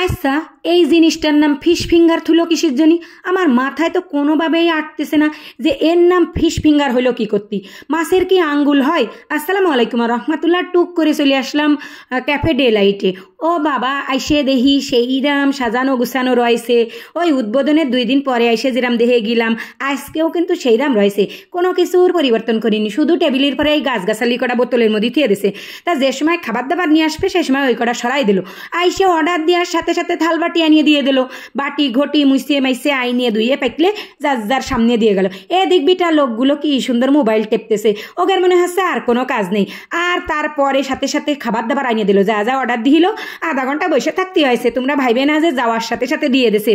আচ্ছা, এই জিনিসটার নাম ফিশ ফিঙ্গার থুলো কিসের জন্য? আমার মাথায় তো কোনোভাবেই আটতেছে না যে এর নাম ফিশ ফিঙ্গার হইলো কি করতি। মাছের কি আঙ্গুল হয়? আসসালামু আলাইকুম রহমতুল্লাহ। টুক করে চলে আসলাম ক্যাফে ডে লাইটে। ও বাবা, আইসে দেহি সেইরাম সাজানো গুছানো রয়েছে। ওই উদ্বোধনের 2 দিন পরে আইসে যেরাম দেহে গেলাম, আজকেও কিন্তু সেইরাম রয়েছে। কোনো কিছুর পরিবর্তন করিনি, শুধু টেবিলের পরে এই গাছগাছালি কটা বোতলের মধ্যে থিয়ে দিছে। তা যে সময় খাবার দাবার নিয়ে আসবে সেই সময় ওই কটা সরাই দিল। আইসে অর্ডার দেওয়ার সাথে সাথে থাল বাটি আনিয়ে দিয়ে দিল। বাটি ঘটি মুছিয়ে মাইসে আইনিয়ে ধুইয়ে পেকলে যার যার সামনে দিয়ে গেল। এ দেখবিটা লোকগুলো কি সুন্দর মোবাইল টেপতেছে, ওদের মনে হচ্ছে আর কোনো কাজ নেই। আর তারপরে সাথে সাথে খাবার দাবার আনিয়ে দিল, যা যা অর্ডার দিল। আধা ঘন্টা বসে থাকতে হয়েছে, তোমরা ভাইবে না যে যাওয়ার সাথে সাথে দিয়ে দিছে।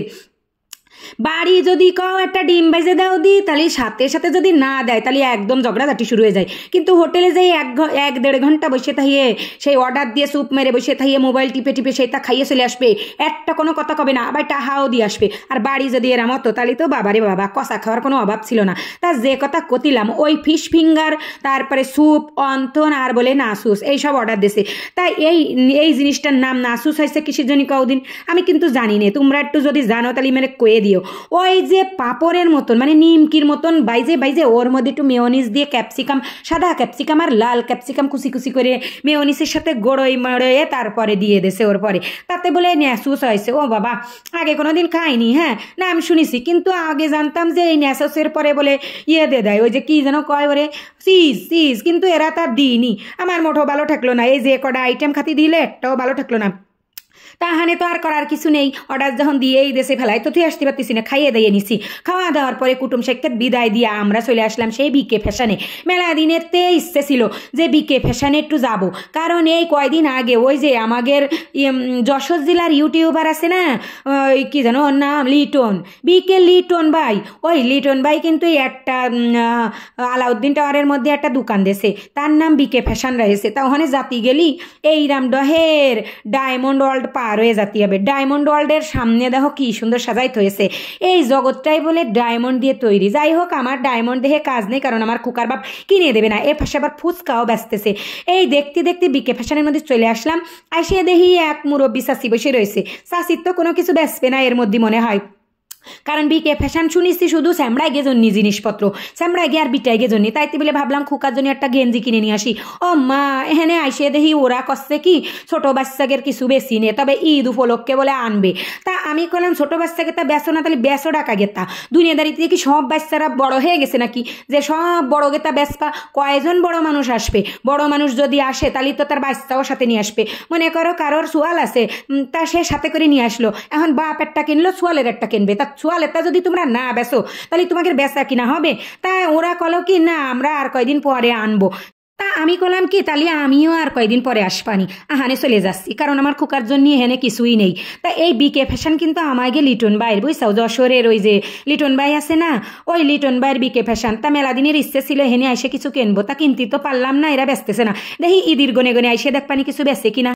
বাড়ি যদি কও একটা ডিম ভেজে দাও দি, তাহলে সাথে সাথে যদি না দেয় তাহলে একদম ঝগড়াঝাটি শুরু হয়ে যায়। কিন্তু হোটেলে যাই 1-1.5 ঘন্টা বসে থাইয়ে সেই অর্ডার দিয়ে স্যুপ মেরে বসে থাইয়ে মোবাইল টিপে টিপে সেটা খাইয়ে চলে আসবে, একটা কোনো কথা কবে না, আবার টাহাও দিয়ে আসবে। আর বাড়ি যদি এরা মতো তাহলে তো বাবারে বাবা, কষা খাওয়ার কোনো অভাব ছিল না। তা যে কথা কতিলাম, ওই ফিশ ফিঙ্গার, তারপরে স্যুপ, অন্থন আর বলে নাসুস, এইসব অর্ডার দিছে। তাই এই জিনিসটার নাম নাসুস হয়েছে কিসের জন্য কদিন আমি কিন্তু জানি না। তোমরা একটু যদি জানো তাহলে মানে কয়ে দিও। ওই যে পাপড়ের মতন মানে নিমকির মতন বাইজে বাইজে ওর মধ্যে একটু মেয়োনিজ দিয়ে ক্যাপসিকাম, সাদা ক্যাপসিকাম আর লাল ক্যাপসিকাম কুচি কুচি করে মেয়োনিজের সাথে গড়ই মড়য়ে তারপরে দিয়ে দেছে ওর পরে, তাতে বলে ন্যাসুস হয়েছে। ও বাবা, আগে কোনোদিন খাইনি, হ্যাঁ না আমি শুনেছি, কিন্তু আগে জানতাম যে এই ন্যাসুসের পরে বলে ইয়ে দিয়ে দেয়, ওই যে কি যেন কয় ওরে, চিজ। কিন্তু এরা তার দিইনি, আমার মোটো ভালো ঠেকলো না। এই যে কটা আইটেম খাতি দিলে একটাও ভালো ঠেকলো না। তাহানে তো আর করার কিছু নেই, অর্ডার যখন দিয়েই দেশে ফেলাই তো তুই আসতে পারতিস না, খাইয়ে দিয়ে নিছি। খাওয়া দাওয়ার পরে কুটুম সাক্ষাৎ বিদায় দিয়ে আমরা চলে আসলাম সেই বিকে ফ্যাশনে। মেলা দিনের ইচ্ছে ছিল যে বিকে ফ্যাশনে একটু যাব, কারণ এই কয়দিন আগে ওই যে আমাদের যশোর জেলার ইউটিউবার আছে না, ওই কি জানো ওর নাম, লিটন, বিকে লিটন ভাই। ওই লিটন ভাই কিন্তু একটা আলাউদ্দিন টাওয়ারের মধ্যে একটা দোকান দেছে, তার নাম বিকে ফ্যাশন রয়েছে। তা ওখানে জাতি গেলি এই রামডহের ডায়মন্ড ওয়ার্ল্ড পার হয়ে যেতে হবে। ডায়মন্ড ওয়ার্ল্ডের সামনে দেখো কি সুন্দর সাজাইতে হয়েছে, এই জগৎটাই বলে ডায়মন্ড দিয়ে তৈরি। যাই হোক, আমার ডায়মন্ড দেখে কাজ নেই, কারণ আমার কুকার বাপ কিনে দেবে না। এর পাশে আবার ফুচকাও বেচতেছে। এই দেখতে দেখতে বিকে ফ্যাশনের মধ্যে চলে আসলাম। আসিয়ে দেখি এক মুরব্বী চাষি বসে রয়েছে। চাষির তো কোনো কিছু বেচবে না এর মধ্যে মনে হয়, কারণ বিকে ফ্যাশন শুনিছি শুধু স্যামড়াই গে জন্য জিনিসপত্র, স্যামড়াই গে আর বিটাই গে জন্য। তাইতে বলে ভাবলাম খুকার জন্য একটা গেঞ্জি কিনে নিয়ে আসি। ও মা, এখানে আইসে দেখি ওরা কষছে কি ছোট বাচ্চাদের কিছু বেশি নে, তবে ঈদ উপলক্ষে বলে আনবে। তা আমি বললাম ছোট বাচ্চাকে তা বেসো না, তাহলে বেসো টাকা গেতা। দুনিয়াদারিতে কি সব বাচ্চারা বড় হয়ে গেছে নাকি যে সব বড় গেতা বেসপা? কয়জন বড় মানুষ আসবে? বড় মানুষ যদি আসে তাহলে তো তার বাচ্চাও সাথে নিয়ে আসবে। মনে করো কারোর সোয়াল আছে, তা সে সাথে করে নিয়ে আসলো। এখন বাপ একটা কিনলো, সোয়ালের একটা কিনবে। তা সোয়ালেরটা যদি তোমরা না বেসো তাহলে তোমাকে বেচা কিনা হবে? তা ওরা কলো কি না আমরা আর কয়দিন পরে আনবো। তা আমি কলাম কি তাহলে আমিও আর কয়দিন পরে আসবানি, আহানে চলে যাচ্ছি, কারণ আমার খোকার জন্য এখানে কিছুই নেই। তা এই বিকে ফ্যাশন কিন্তু আমাকে লিটন ভাইয়ের, বুঝছাও, যশোরের ওই যে লিটন ভাই আছে না, ওই লিটন ভাইয়ের বিকে ফ্যাশন। তা মেলা দিনের ইচ্ছে ছিল হেনে আইসে কিছু কিনবো, তা কিনতে তো পারলাম না, এরা বেচতেছে না। দেখি ঈদের গনে গনে আইসে দেখবানি কিছু বেচে কিনা।